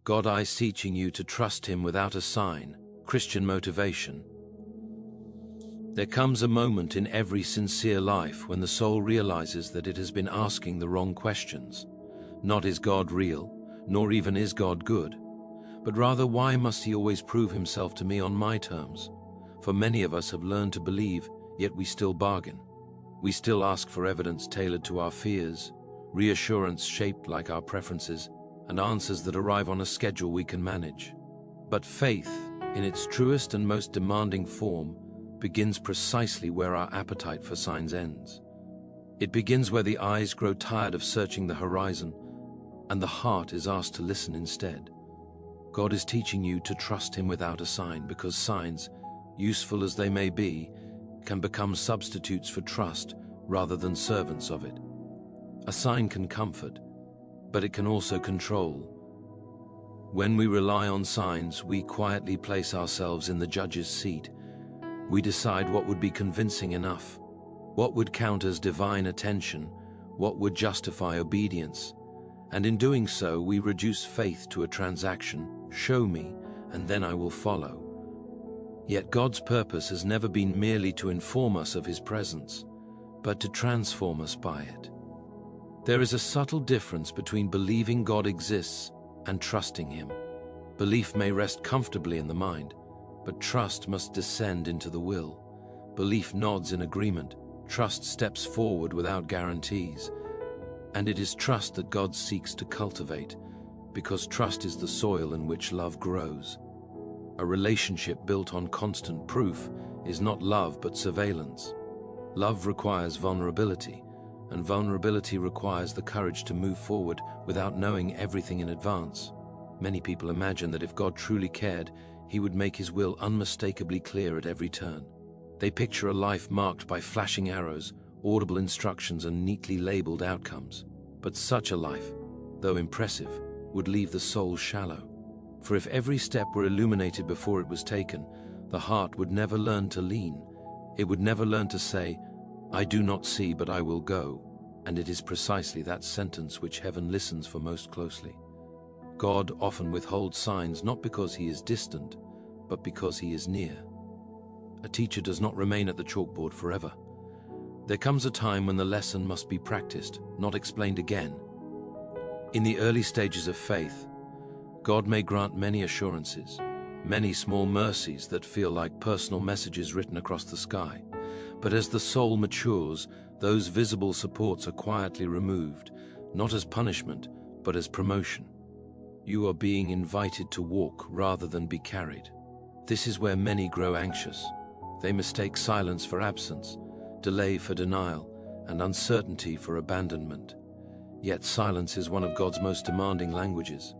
God is teaching you to trust Him without a sign. Christian motivation. There comes a moment in every sincere life when the soul realizes that it has been asking the wrong questions. Not is God real, nor even is God good, but rather why must He always prove Himself to me on my terms? For many of us have learned to believe, yet we still bargain. We still ask for evidence tailored to our fears, reassurance shaped like our preferences, and answers that arrive on a schedule we can manage. But faith, in its truest and most demanding form, begins precisely where our appetite for signs ends. It begins where the eyes grow tired of searching the horizon, and the heart is asked to listen instead. God is teaching you to trust Him without a sign, because signs, useful as they may be, can become substitutes for trust rather than servants of it. A sign can comfort, but it can also control. When we rely on signs, we quietly place ourselves in the judge's seat. We decide what would be convincing enough, what would count as divine attention, what would justify obedience. And in doing so, we reduce faith to a transaction. Show me, and then I will follow. Yet God's purpose has never been merely to inform us of His presence, but to transform us by it. There is a subtle difference between believing God exists and trusting Him. Belief may rest comfortably in the mind, but trust must descend into the will. Belief nods in agreement, trust steps forward without guarantees. And it is trust that God seeks to cultivate, because trust is the soil in which love grows. A relationship built on constant proof is not love but surveillance. Love requires vulnerability, and vulnerability requires the courage to move forward without knowing everything in advance. Many people imagine that if God truly cared, He would make His will unmistakably clear at every turn. They picture a life marked by flashing arrows, audible instructions, and neatly labeled outcomes. But such a life, though impressive, would leave the soul shallow. For if every step were illuminated before it was taken, the heart would never learn to lean. It would never learn to say, "I do not see, but I will go." And it is precisely that sentence which heaven listens for most closely. God often withholds signs not because He is distant, but because He is near. A teacher does not remain at the chalkboard forever. There comes a time when the lesson must be practiced, not explained again. In the early stages of faith, God may grant many assurances, many small mercies that feel like personal messages written across the sky. But as the soul matures, those visible supports are quietly removed, not as punishment, but as promotion. You are being invited to walk rather than be carried. This is where many grow anxious. They mistake silence for absence, delay for denial, and uncertainty for abandonment. Yet silence is one of God's most demanding languages.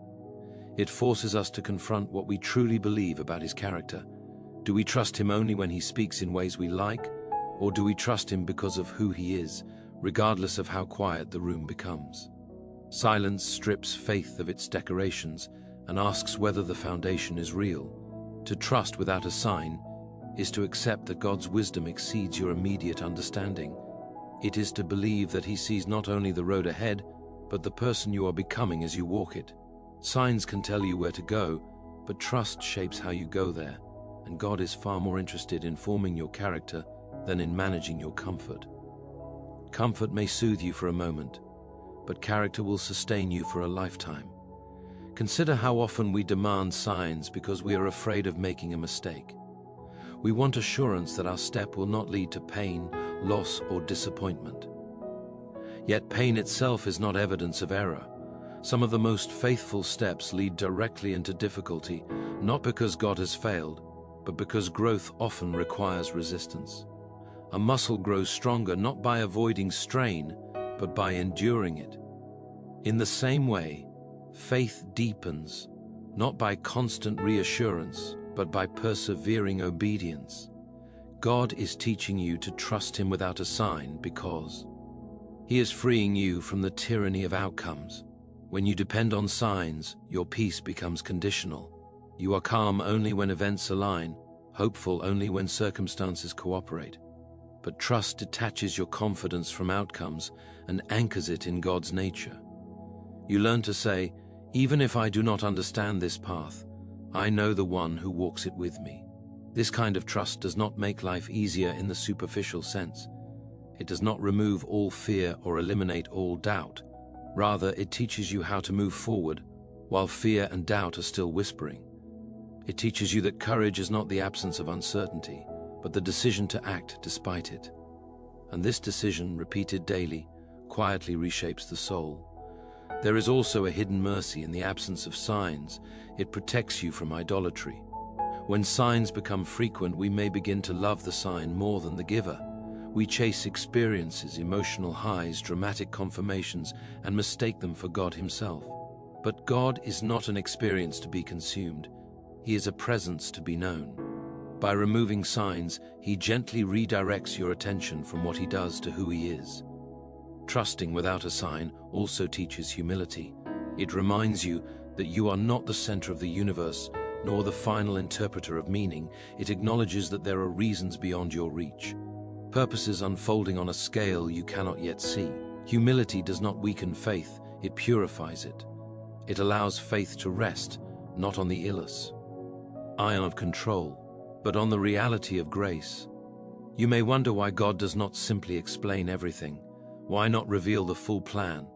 It forces us to confront what we truly believe about His character. Do we trust Him only when He speaks in ways we like, or do we trust Him because of who He is, regardless of how quiet the room becomes? Silence strips faith of its decorations and asks whether the foundation is real. To trust without a sign is to accept that God's wisdom exceeds your immediate understanding. It is to believe that He sees not only the road ahead, but the person you are becoming as you walk it. Signs can tell you where to go, but trust shapes how you go there, and God is far more interested in forming your character than in managing your comfort. Comfort may soothe you for a moment, but character will sustain you for a lifetime. Consider how often we demand signs because we are afraid of making a mistake. We want assurance that our step will not lead to pain, loss, or disappointment. Yet pain itself is not evidence of error. Some of the most faithful steps lead directly into difficulty, not because God has failed, but because growth often requires resistance. A muscle grows stronger not by avoiding strain, but by enduring it. In the same way, faith deepens, not by constant reassurance, but by persevering obedience. God is teaching you to trust Him without a sign because He is freeing you from the tyranny of outcomes. When you depend on signs, your peace becomes conditional. You are calm only when events align, hopeful only when circumstances cooperate. But trust detaches your confidence from outcomes and anchors it in God's nature. You learn to say, Even if I do not understand this path, I know the one who walks it with me. This kind of trust does not make life easier in the superficial sense. It does not remove all fear or eliminate all doubt. Rather, it teaches you how to move forward while fear and doubt are still whispering. It teaches you that courage is not the absence of uncertainty, but the decision to act despite it. And this decision, repeated daily, quietly reshapes the soul. There is also a hidden mercy in the absence of signs. It protects you from idolatry. When signs become frequent, we may begin to love the sign more than the giver. We chase experiences, emotional highs, dramatic confirmations, and mistake them for God Himself. But God is not an experience to be consumed. He is a presence to be known. By removing signs, He gently redirects your attention from what He does to who He is. Trusting without a sign also teaches humility. It reminds you that you are not the center of the universe, nor the final interpreter of meaning. It acknowledges that there are reasons beyond your reach, purposes unfolding on a scale you cannot yet see. Humility does not weaken faith, it purifies it. It allows faith to rest, not on the illus, ion of control, but on the reality of grace. You may wonder why God does not simply explain everything. Why not reveal the full plan,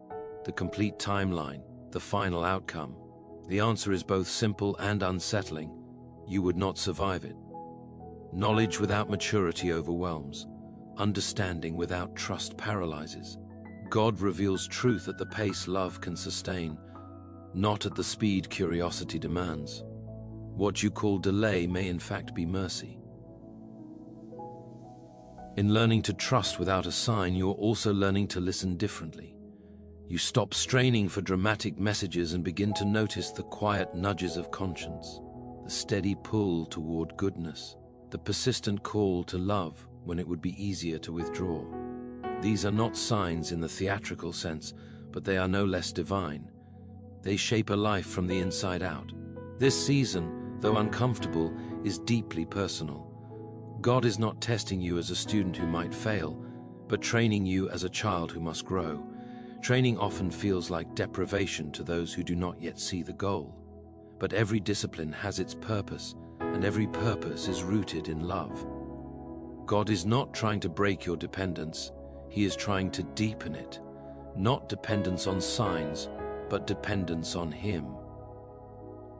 the complete timeline, the final outcome? The answer is both simple and unsettling. You would not survive it. Knowledge without maturity overwhelms. Understanding without trust paralyzes. God reveals truth at the pace love can sustain, not at the speed curiosity demands. What you call delay may in fact be mercy. In learning to trust without a sign, you are also learning to listen differently. You stop straining for dramatic messages and begin to notice the quiet nudges of conscience, the steady pull toward goodness, the persistent call to love when it would be easier to withdraw. These are not signs in the theatrical sense, but they are no less divine. They shape a life from the inside out. This season, though uncomfortable, is deeply personal. God is not testing you as a student who might fail, but training you as a child who must grow. Training often feels like deprivation to those who do not yet see the goal. But every discipline has its purpose, and every purpose is rooted in love. God is not trying to break your dependence. He is trying to deepen it. Not dependence on signs, but dependence on Him.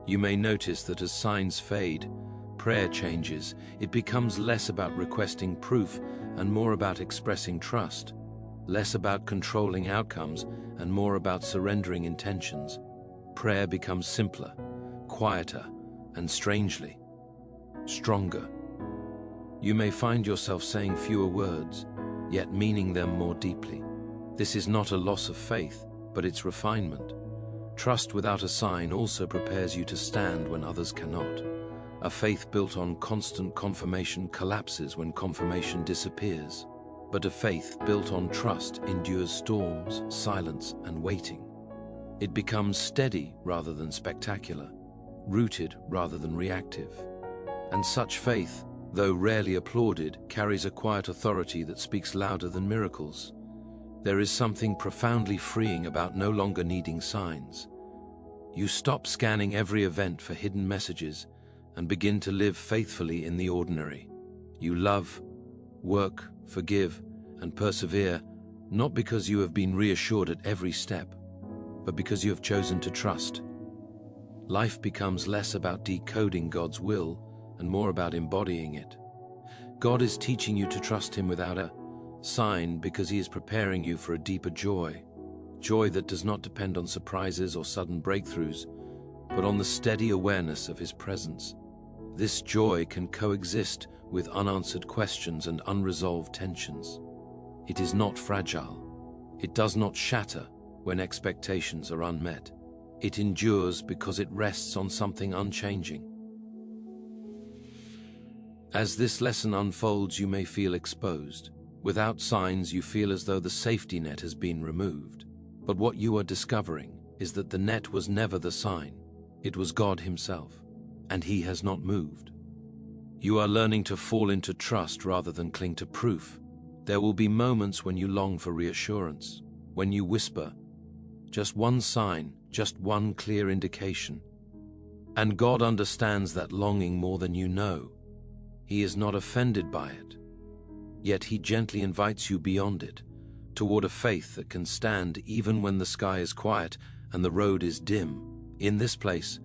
You may notice that as signs fade, prayer changes. It becomes less about requesting proof and more about expressing trust, less about controlling outcomes and more about surrendering intentions. Prayer becomes simpler, quieter, and strangely, stronger. You may find yourself saying fewer words, yet meaning them more deeply. This is not a loss of faith, but its refinement. Trust without a sign also prepares you to stand when others cannot. A faith built on constant confirmation collapses when confirmation disappears. But a faith built on trust endures storms, silence, and waiting. It becomes steady rather than spectacular, rooted rather than reactive. And such faith, though rarely applauded, carries a quiet authority that speaks louder than miracles. There is something profoundly freeing about no longer needing signs. You stop scanning every event for hidden messages and begin to live faithfully in the ordinary. You love, work, forgive, and persevere, not because you have been reassured at every step, but because you have chosen to trust. Life becomes less about decoding God's will and more about embodying it. God is teaching you to trust Him without a sign because He is preparing you for a deeper joy. Joy that does not depend on surprises or sudden breakthroughs, but on the steady awareness of His presence. This joy can coexist with unanswered questions and unresolved tensions. It is not fragile. It does not shatter when expectations are unmet. It endures because it rests on something unchanging. As this lesson unfolds, you may feel exposed. Without signs, you feel as though the safety net has been removed. But what you are discovering is that the net was never the sign. It was God Himself, and He has not moved. You are learning to fall into trust rather than cling to proof. There will be moments when you long for reassurance, when you whisper, just one sign, just one clear indication. And God understands that longing more than you know. He is not offended by it. Yet He gently invites you beyond it, toward a faith that can stand even when the sky is quiet and the road is dim. In this place,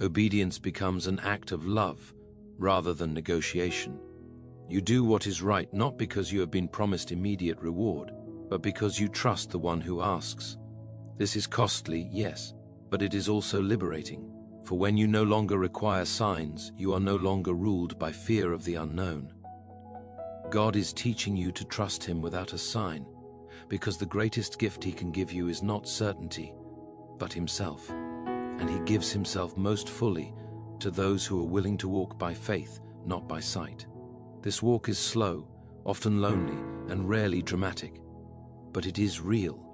obedience becomes an act of love rather than negotiation. You do what is right not because you have been promised immediate reward, but because you trust the one who asks. This is costly, yes, but it is also liberating. For when you no longer require signs, you are no longer ruled by fear of the unknown. God is teaching you to trust Him without a sign, because the greatest gift He can give you is not certainty, but Himself. And He gives Himself most fully to those who are willing to walk by faith, not by sight. This walk is slow, often lonely, and rarely dramatic, but it is real.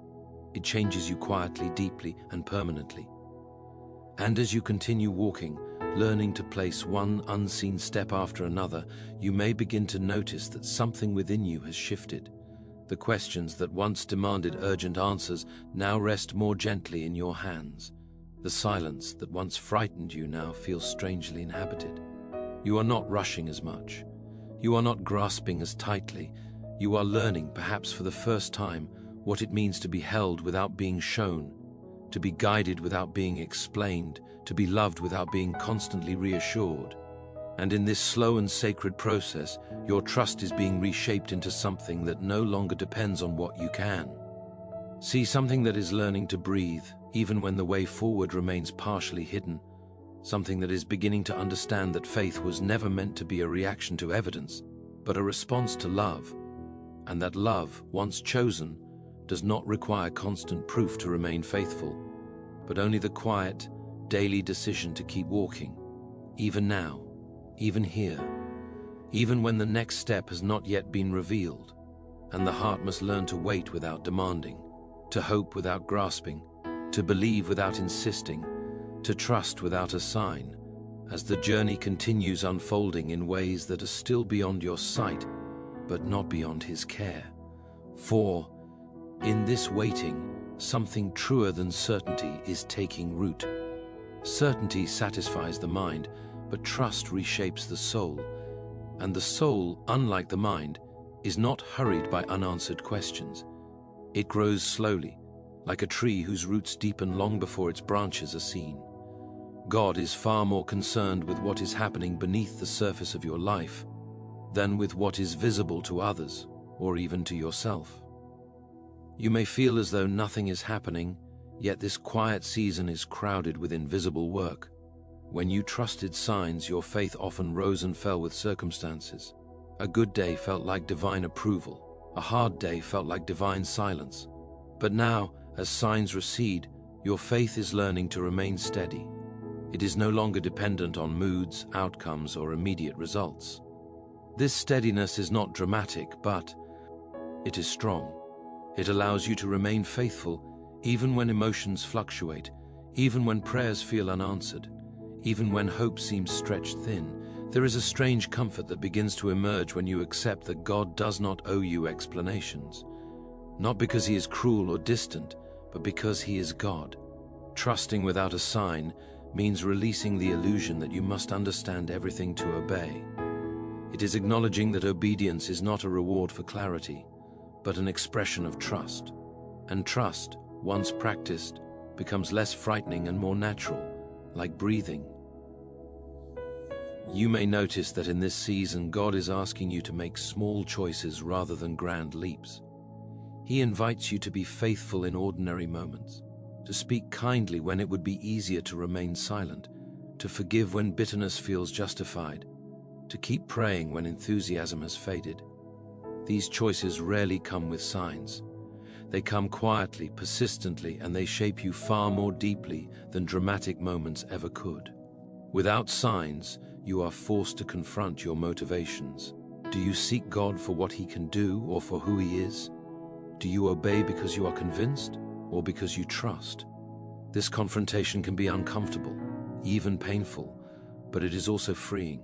It changes you quietly, deeply, and permanently. And as you continue walking, learning to place one unseen step after another, you may begin to notice that something within you has shifted. The questions that once demanded urgent answers now rest more gently in your hands. The silence that once frightened you now feels strangely inhabited. You are not rushing as much. You are not grasping as tightly. You are learning, perhaps for the first time, what it means to be held without being shown, to be guided without being explained, to be loved without being constantly reassured. And in this slow and sacred process, your trust is being reshaped into something that no longer depends on what you can. See, something that is learning to breathe, even when the way forward remains partially hidden. Something that is beginning to understand that faith was never meant to be a reaction to evidence, but a response to love. And that love, once chosen, does not require constant proof to remain faithful, but only the quiet, daily decision to keep walking, even now, even here, even when the next step has not yet been revealed, and the heart must learn to wait without demanding, to hope without grasping, to believe without insisting, to trust without a sign, as the journey continues unfolding in ways that are still beyond your sight, but not beyond His care. For, in this waiting, something truer than certainty is taking root. Certainty satisfies the mind, but trust reshapes the soul. And the soul, unlike the mind, is not hurried by unanswered questions. It grows slowly, like a tree whose roots deepen long before its branches are seen. God is far more concerned with what is happening beneath the surface of your life than with what is visible to others, or even to yourself. You may feel as though nothing is happening, yet this quiet season is crowded with invisible work. When you trusted signs, your faith often rose and fell with circumstances. A good day felt like divine approval. A hard day felt like divine silence. But now, as signs recede, your faith is learning to remain steady. It is no longer dependent on moods, outcomes, or immediate results. This steadiness is not dramatic, but it is strong. It allows you to remain faithful, even when emotions fluctuate, even when prayers feel unanswered, even when hope seems stretched thin. There is a strange comfort that begins to emerge when you accept that God does not owe you explanations. Not because He is cruel or distant, but because He is God. Trusting without a sign means releasing the illusion that you must understand everything to obey. It is acknowledging that obedience is not a reward for clarity, but an expression of trust. And trust, once practiced, becomes less frightening and more natural, like breathing. You may notice that in this season God is asking you to make small choices rather than grand leaps. He invites you to be faithful in ordinary moments, to speak kindly when it would be easier to remain silent, to forgive when bitterness feels justified, to keep praying when enthusiasm has faded. These choices rarely come with signs. They come quietly, persistently, and they shape you far more deeply than dramatic moments ever could. Without signs, you are forced to confront your motivations. Do you seek God for what He can do or for who He is? Do you obey because you are convinced or because you trust? This confrontation can be uncomfortable, even painful, but it is also freeing.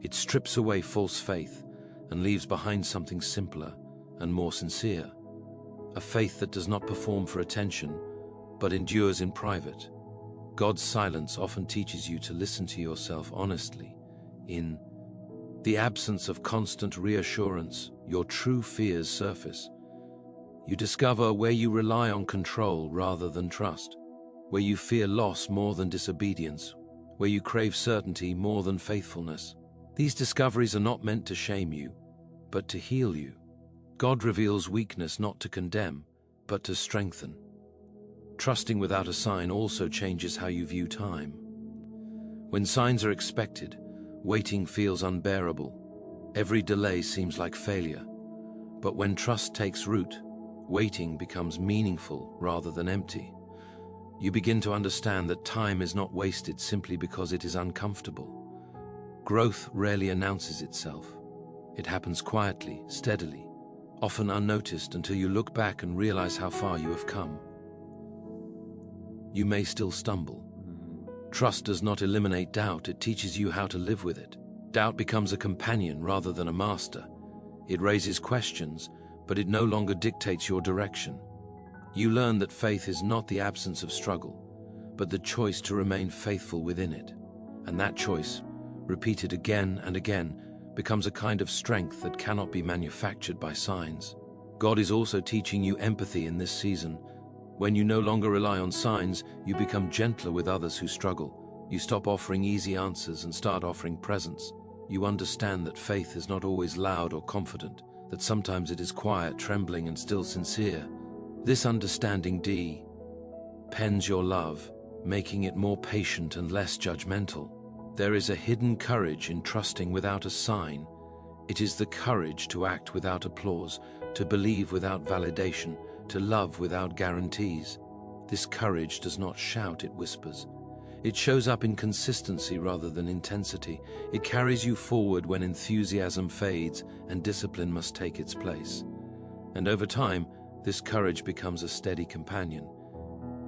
It strips away false faith and leaves behind something simpler and more sincere. A faith that does not perform for attention, but endures in private, God's silence often teaches you to listen to yourself honestly. In the absence of constant reassurance, your true fears surface. You discover where you rely on control rather than trust, where you fear loss more than disobedience, where you crave certainty more than faithfulness. These discoveries are not meant to shame you, but to heal you. God reveals weakness not to condemn, but to strengthen. Trusting without a sign also changes how you view time. When signs are expected, waiting feels unbearable. Every delay seems like failure. But when trust takes root, waiting becomes meaningful rather than empty. You begin to understand that time is not wasted simply because it is uncomfortable. Growth rarely announces itself. It happens quietly, steadily, often unnoticed until you look back and realize how far you have come. You may still stumble. Trust does not eliminate doubt, it teaches you how to live with it. Doubt becomes a companion rather than a master. It raises questions, but it no longer dictates your direction. You learn that faith is not the absence of struggle, but the choice to remain faithful within it. And that choice, repeated again and again, becomes a kind of strength that cannot be manufactured by signs. God is also teaching you empathy in this season. When you no longer rely on signs, you become gentler with others who struggle. You stop offering easy answers and start offering presence. You understand that faith is not always loud or confident, that sometimes it is quiet, trembling, and still sincere. This understanding pens your love, making it more patient and less judgmental. There is a hidden courage in trusting without a sign. It is the courage to act without applause, to believe without validation, to love without guarantees. This courage does not shout, it whispers. It shows up in consistency rather than intensity. It carries you forward when enthusiasm fades and discipline must take its place. And over time, this courage becomes a steady companion.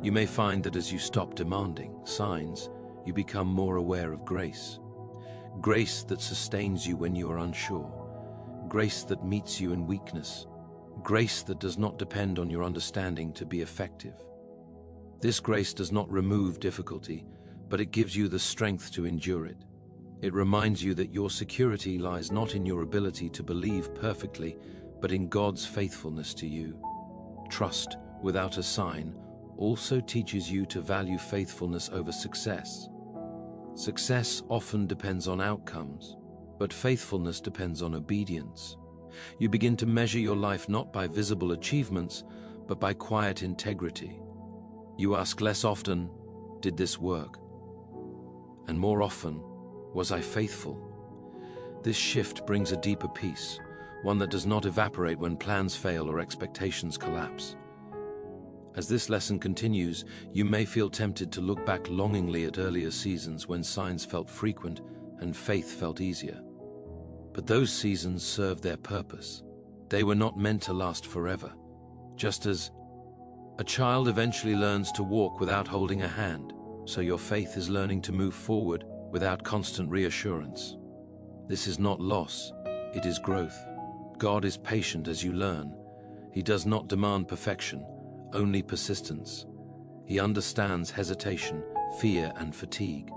You may find that as you stop demanding signs, you become more aware of grace. Grace that sustains you when you are unsure. Grace that meets you in weakness. Grace that does not depend on your understanding to be effective. This grace does not remove difficulty, but it gives you the strength to endure it. It reminds you that your security lies not in your ability to believe perfectly, but in God's faithfulness to you. Trust without a sign also teaches you to value faithfulness over success. Success often depends on outcomes, but faithfulness depends on obedience. You begin to measure your life not by visible achievements, but by quiet integrity. You ask less often, did this work? And more often, was I faithful? This shift brings a deeper peace, one that does not evaporate when plans fail or expectations collapse. As this lesson continues, you may feel tempted to look back longingly at earlier seasons when signs felt frequent and faith felt easier. But those seasons served their purpose. They were not meant to last forever. Just as a child eventually learns to walk without holding a hand, so your faith is learning to move forward without constant reassurance. This is not loss, it is growth. God is patient as you learn. He does not demand perfection, only persistence. He understands hesitation, fear, and fatigue.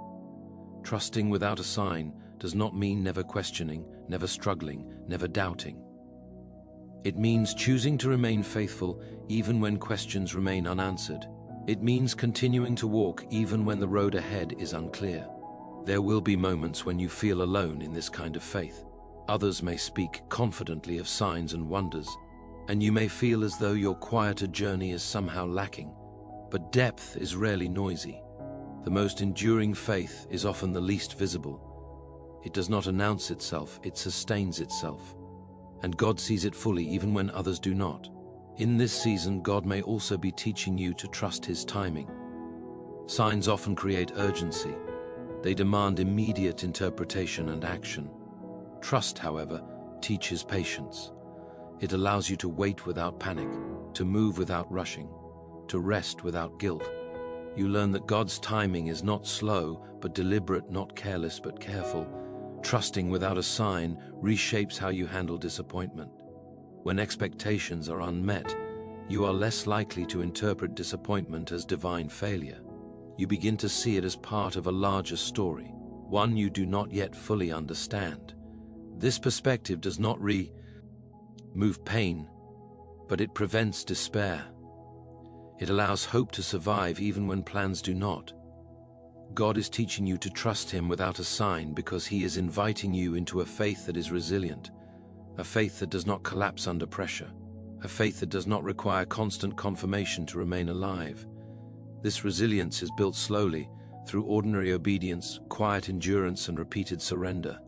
Trusting without a sign does not mean never questioning, never struggling, never doubting. It means choosing to remain faithful even when questions remain unanswered. It means continuing to walk even when the road ahead is unclear. There will be moments when you feel alone in this kind of faith. Others may speak confidently of signs and wonders, and you may feel as though your quieter journey is somehow lacking. But depth is rarely noisy. The most enduring faith is often the least visible. It does not announce itself, it sustains itself. And God sees it fully even when others do not. In this season, God may also be teaching you to trust His timing. Signs often create urgency. They demand immediate interpretation and action. Trust, however, teaches patience. It allows you to wait without panic, to move without rushing, to rest without guilt. You learn that God's timing is not slow, but deliberate, not careless, but careful. Trusting without a sign reshapes how you handle disappointment. When expectations are unmet, you are less likely to interpret disappointment as divine failure. You begin to see it as part of a larger story, one you do not yet fully understand. This perspective does not remove pain, but it prevents despair. It allows hope to survive even when plans do not. God is teaching you to trust Him without a sign because He is inviting you into a faith that is resilient, a faith that does not collapse under pressure, a faith that does not require constant confirmation to remain alive. This resilience is built slowly, through ordinary obedience, quiet endurance, and repeated surrender.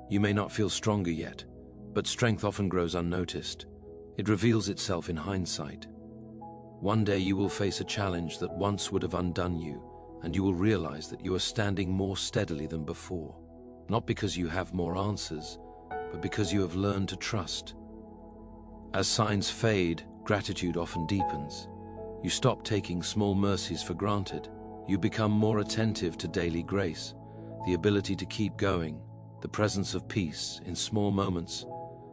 You may not feel stronger yet, but strength often grows unnoticed. It reveals itself in hindsight. One day you will face a challenge that once would have undone you, and you will realize that you are standing more steadily than before, not because you have more answers, but because you have learned to trust. As signs fade, gratitude often deepens. You stop taking small mercies for granted. You become more attentive to daily grace, the ability to keep going, the presence of peace in small moments,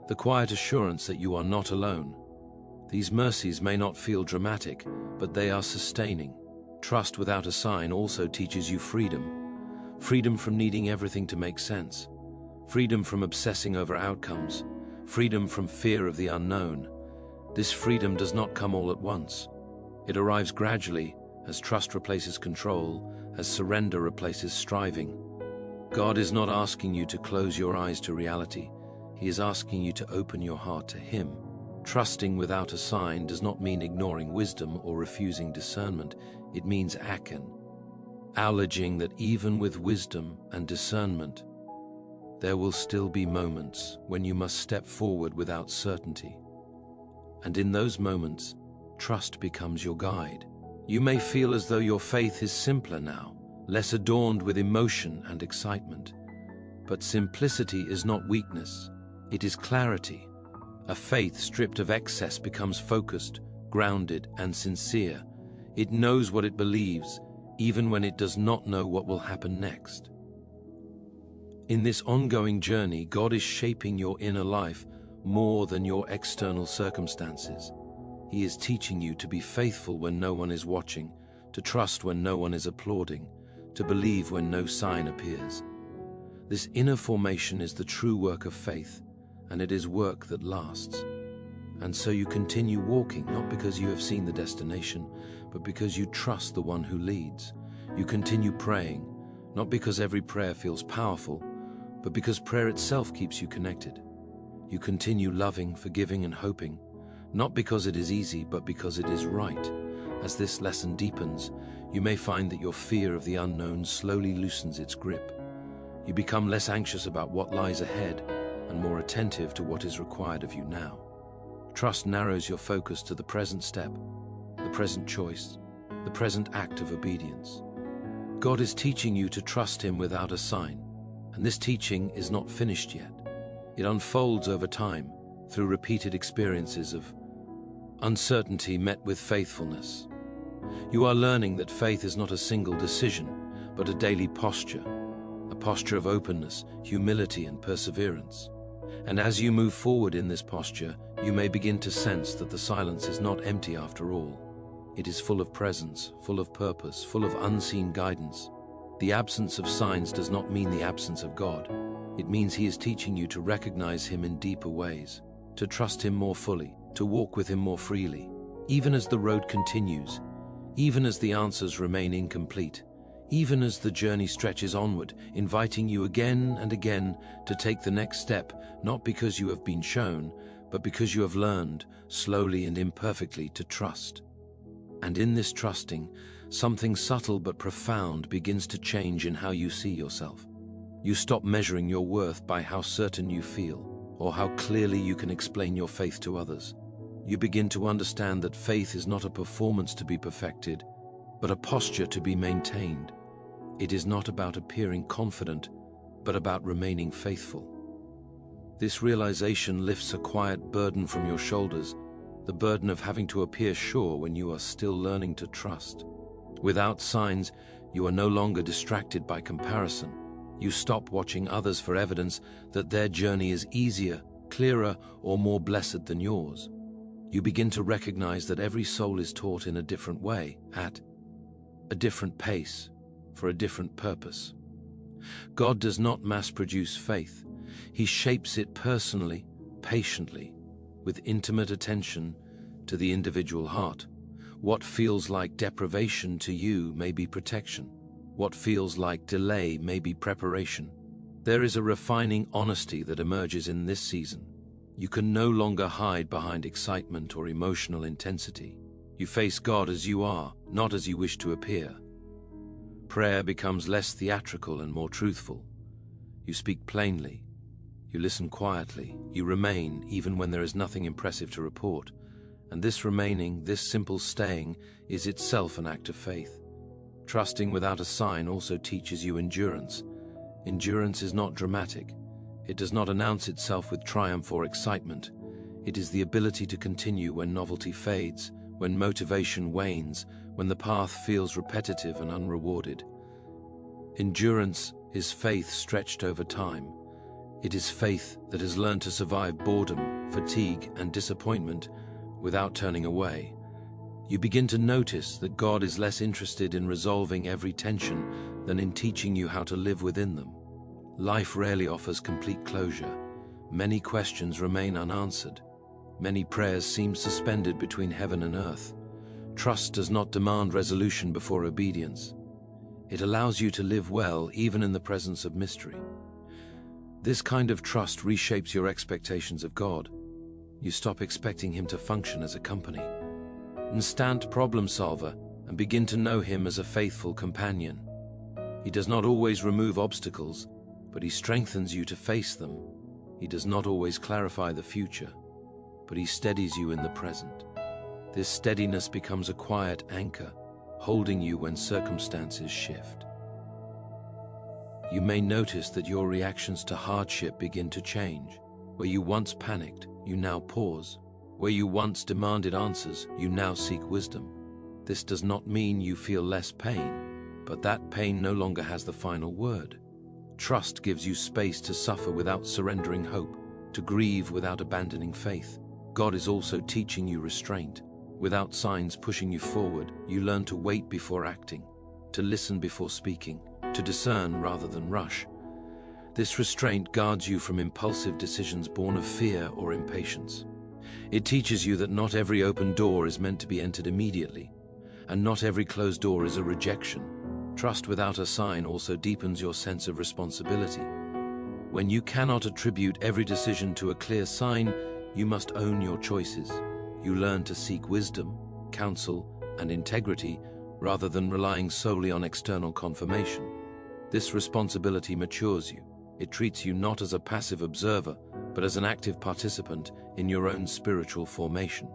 the quiet assurance that you are not alone. These mercies may not feel dramatic, but they are sustaining. Trust without a sign also teaches you freedom. Freedom from needing everything to make sense. Freedom from obsessing over outcomes. Freedom from fear of the unknown. This freedom does not come all at once. It arrives gradually, as trust replaces control, as surrender replaces striving. God is not asking you to close your eyes to reality. He is asking you to open your heart to Him. Trusting without a sign does not mean ignoring wisdom or refusing discernment. It means acknowledging that even with wisdom and discernment, there will still be moments when you must step forward without certainty. And in those moments, trust becomes your guide. You may feel as though your faith is simpler now, less adorned with emotion and excitement. But simplicity is not weakness, it is clarity. A faith stripped of excess becomes focused, grounded, and sincere. It knows what it believes, even when it does not know what will happen next. In this ongoing journey, God is shaping your inner life more than your external circumstances. He is teaching you to be faithful when no one is watching, to trust when no one is applauding, to believe when no sign appears. This inner formation is the true work of faith, and it is work that lasts. And so you continue walking, not because you have seen the destination, but because you trust the one who leads. You continue praying, not because every prayer feels powerful, but because prayer itself keeps you connected. You continue loving, forgiving, and hoping, not because it is easy, but because it is right. As this lesson deepens, you may find that your fear of the unknown slowly loosens its grip. You become less anxious about what lies ahead and more attentive to what is required of you now. Trust narrows your focus to the present step, the present choice, the present act of obedience. God is teaching you to trust Him without a sign, and this teaching is not finished yet. It unfolds over time through repeated experiences of uncertainty met with faithfulness. You are learning that faith is not a single decision, but a daily posture, a posture of openness, humility, and perseverance. And as you move forward in this posture, you may begin to sense that the silence is not empty after all. It is full of presence, full of purpose, full of unseen guidance. The absence of signs does not mean the absence of God. It means He is teaching you to recognize Him in deeper ways, to trust Him more fully, to walk with Him more freely. Even as the road continues, even as the answers remain incomplete, even as the journey stretches onward, inviting you again and again to take the next step, not because you have been shown, but because you have learned, slowly and imperfectly, to trust. And in this trusting, something subtle but profound begins to change in how you see yourself. You stop measuring your worth by how certain you feel, or how clearly you can explain your faith to others. You begin to understand that faith is not a performance to be perfected, but a posture to be maintained. It is not about appearing confident, but about remaining faithful. This realization lifts a quiet burden from your shoulders, the burden of having to appear sure when you are still learning to trust. Without signs, you are no longer distracted by comparison. You stop watching others for evidence that their journey is easier, clearer, or more blessed than yours. You begin to recognize that every soul is taught in a different way, at a different pace, for a different purpose. God does not mass-produce faith. He shapes it personally, patiently, with intimate attention to the individual heart. What feels like deprivation to you may be protection. What feels like delay may be preparation. There is a refining honesty that emerges in this season. You can no longer hide behind excitement or emotional intensity. You face God as you are, not as you wish to appear. Prayer becomes less theatrical and more truthful. You speak plainly. You listen quietly. You remain even when there is nothing impressive to report. And this remaining, this simple staying, is itself an act of faith. Trusting without a sign also teaches you endurance. Endurance is not dramatic. It does not announce itself with triumph or excitement. It is the ability to continue when novelty fades, when motivation wanes, when the path feels repetitive and unrewarded. Endurance is faith stretched over time. It is faith that has learned to survive boredom, fatigue, and disappointment without turning away. You begin to notice that God is less interested in resolving every tension than in teaching you how to live within them. Life rarely offers complete closure. Many questions remain unanswered. Many prayers seem suspended between heaven and earth. Trust does not demand resolution before obedience. It allows you to live well even in the presence of mystery. This kind of trust reshapes your expectations of God. You stop expecting Him to function as a company, instant problem solver, and begin to know Him as a faithful companion. He does not always remove obstacles, but He strengthens you to face them. He does not always clarify the future, but He steadies you in the present. This steadiness becomes a quiet anchor, holding you when circumstances shift. You may notice that your reactions to hardship begin to change. Where you once panicked, you now pause. Where you once demanded answers, you now seek wisdom. This does not mean you feel less pain, but that pain no longer has the final word. Trust gives you space to suffer without surrendering hope, to grieve without abandoning faith. God is also teaching you restraint. Without signs pushing you forward, you learn to wait before acting, to listen before speaking, to discern rather than rush. This restraint guards you from impulsive decisions born of fear or impatience. It teaches you that not every open door is meant to be entered immediately, and not every closed door is a rejection. Trust without a sign also deepens your sense of responsibility. When you cannot attribute every decision to a clear sign, you must own your choices. You learn to seek wisdom, counsel, and integrity rather than relying solely on external confirmation. This responsibility matures you. It treats you not as a passive observer, but as an active participant in your own spiritual formation.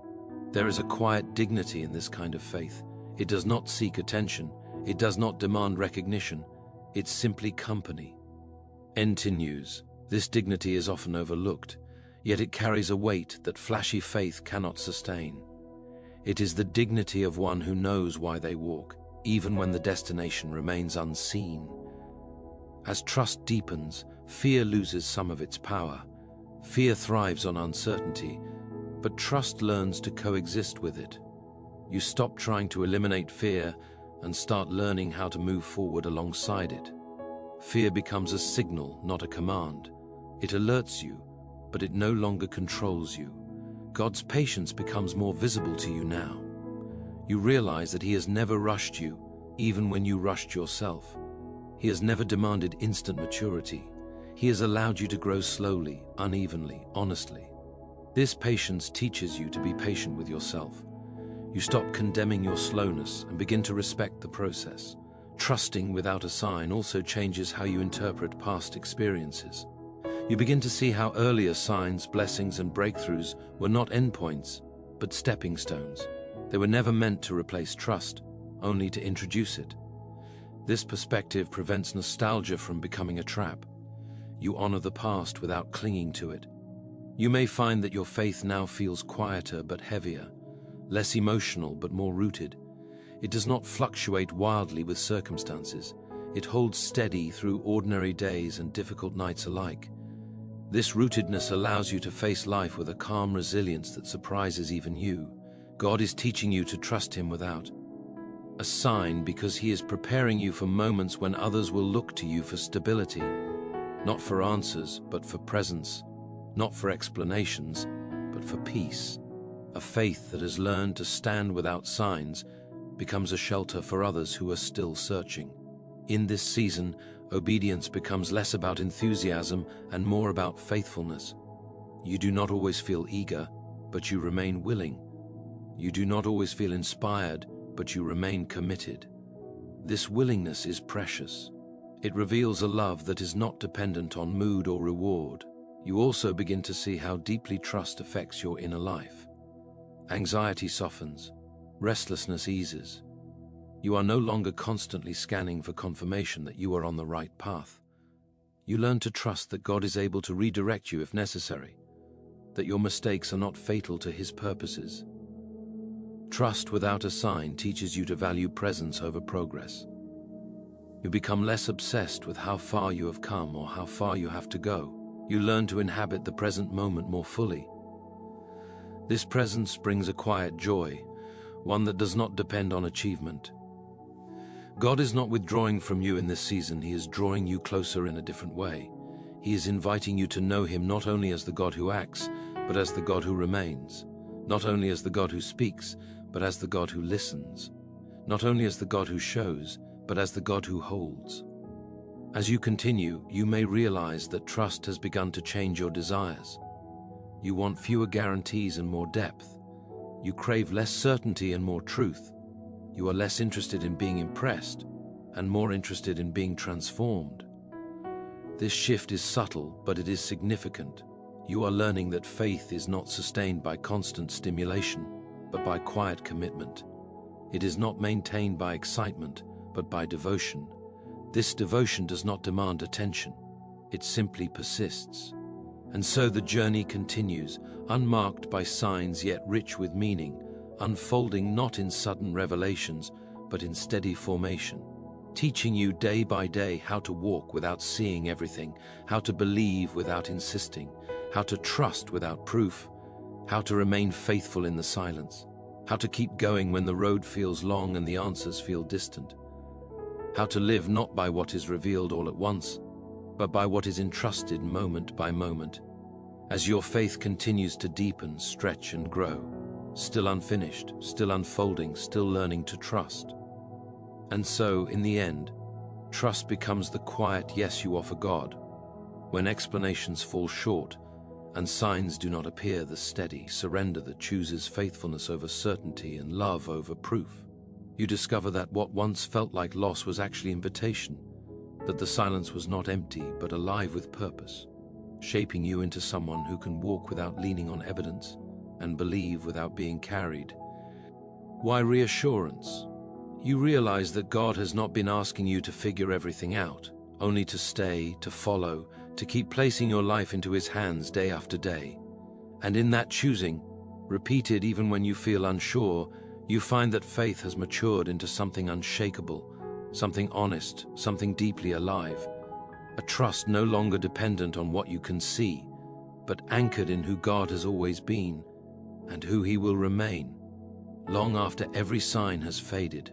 There is a quiet dignity in this kind of faith. It does not seek attention. It does not demand recognition. It's simply company. Continues. This dignity is often overlooked, yet it carries a weight that flashy faith cannot sustain. It is the dignity of one who knows why they walk, even when the destination remains unseen. As trust deepens, fear loses some of its power. Fear thrives on uncertainty, but trust learns to coexist with it. You stop trying to eliminate fear and start learning how to move forward alongside it. Fear becomes a signal, not a command. It alerts you, but it no longer controls you. God's patience becomes more visible to you now. You realize that He has never rushed you, even when you rushed yourself. He has never demanded instant maturity. He has allowed you to grow slowly, unevenly, honestly. This patience teaches you to be patient with yourself. You stop condemning your slowness and begin to respect the process. Trusting without a sign also changes how you interpret past experiences. You begin to see how earlier signs, blessings, and breakthroughs were not endpoints, but stepping stones. They were never meant to replace trust, only to introduce it. This perspective prevents nostalgia from becoming a trap. You honor the past without clinging to it. You may find that your faith now feels quieter but heavier, less emotional but more rooted. It does not fluctuate wildly with circumstances. It holds steady through ordinary days and difficult nights alike. This rootedness allows you to face life with a calm resilience that surprises even you. God is teaching you to trust Him without A sign because he is preparing you for moments when others will look to you for stability, not for answers, but for presence, not for explanations, but for peace. A faith that has learned to stand without signs becomes a shelter for others who are still searching. In this season, obedience becomes less about enthusiasm and more about faithfulness. You do not always feel eager, but you remain willing. You do not always feel inspired, but you remain committed. This willingness is precious. It reveals a love that is not dependent on mood or reward. You also begin to see how deeply trust affects your inner life. Anxiety softens, restlessness eases. You are no longer constantly scanning for confirmation that you are on the right path. You learn to trust that God is able to redirect you if necessary, that your mistakes are not fatal to His purposes. Trust without a sign teaches you to value presence over progress. You become less obsessed with how far you have come or how far you have to go. You learn to inhabit the present moment more fully. This presence brings a quiet joy, one that does not depend on achievement. God is not withdrawing from you in this season. He is drawing you closer in a different way. He is inviting you to know Him not only as the God who acts, but as the God who remains. Not only as the God who speaks, but as the God who listens. Not only as the God who shows, but as the God who holds. As you continue, you may realize that trust has begun to change your desires. You want fewer guarantees and more depth. You crave less certainty and more truth. You are less interested in being impressed and more interested in being transformed. This shift is subtle, but it is significant. You are learning that faith is not sustained by constant stimulation, but by quiet commitment. It is not maintained by excitement, but by devotion. This devotion does not demand attention. It simply persists. And so the journey continues, unmarked by signs yet rich with meaning, unfolding not in sudden revelations, but in steady formation, teaching you day by day how to walk without seeing everything, how to believe without insisting, how to trust without proof, how to remain faithful in the silence, how to keep going when the road feels long and the answers feel distant, how to live not by what is revealed all at once, but by what is entrusted moment by moment. As your faith continues to deepen, stretch, and grow, still unfinished, still unfolding, still learning to trust. And so, in the end, trust becomes the quiet yes you offer God. When explanations fall short and signs do not appear, the steady surrender that chooses faithfulness over certainty and love over proof. You discover that what once felt like loss was actually invitation, that the silence was not empty but alive with purpose, shaping you into someone who can walk without leaning on evidence and believe without being carried. Why reassurance? You realize that God has not been asking you to figure everything out, only to stay, to follow, to keep placing your life into His hands day after day. And in that choosing, repeated even when you feel unsure, you find that faith has matured into something unshakable, something honest, something deeply alive. A trust no longer dependent on what you can see, but anchored in who God has always been and who He will remain, long after every sign has faded.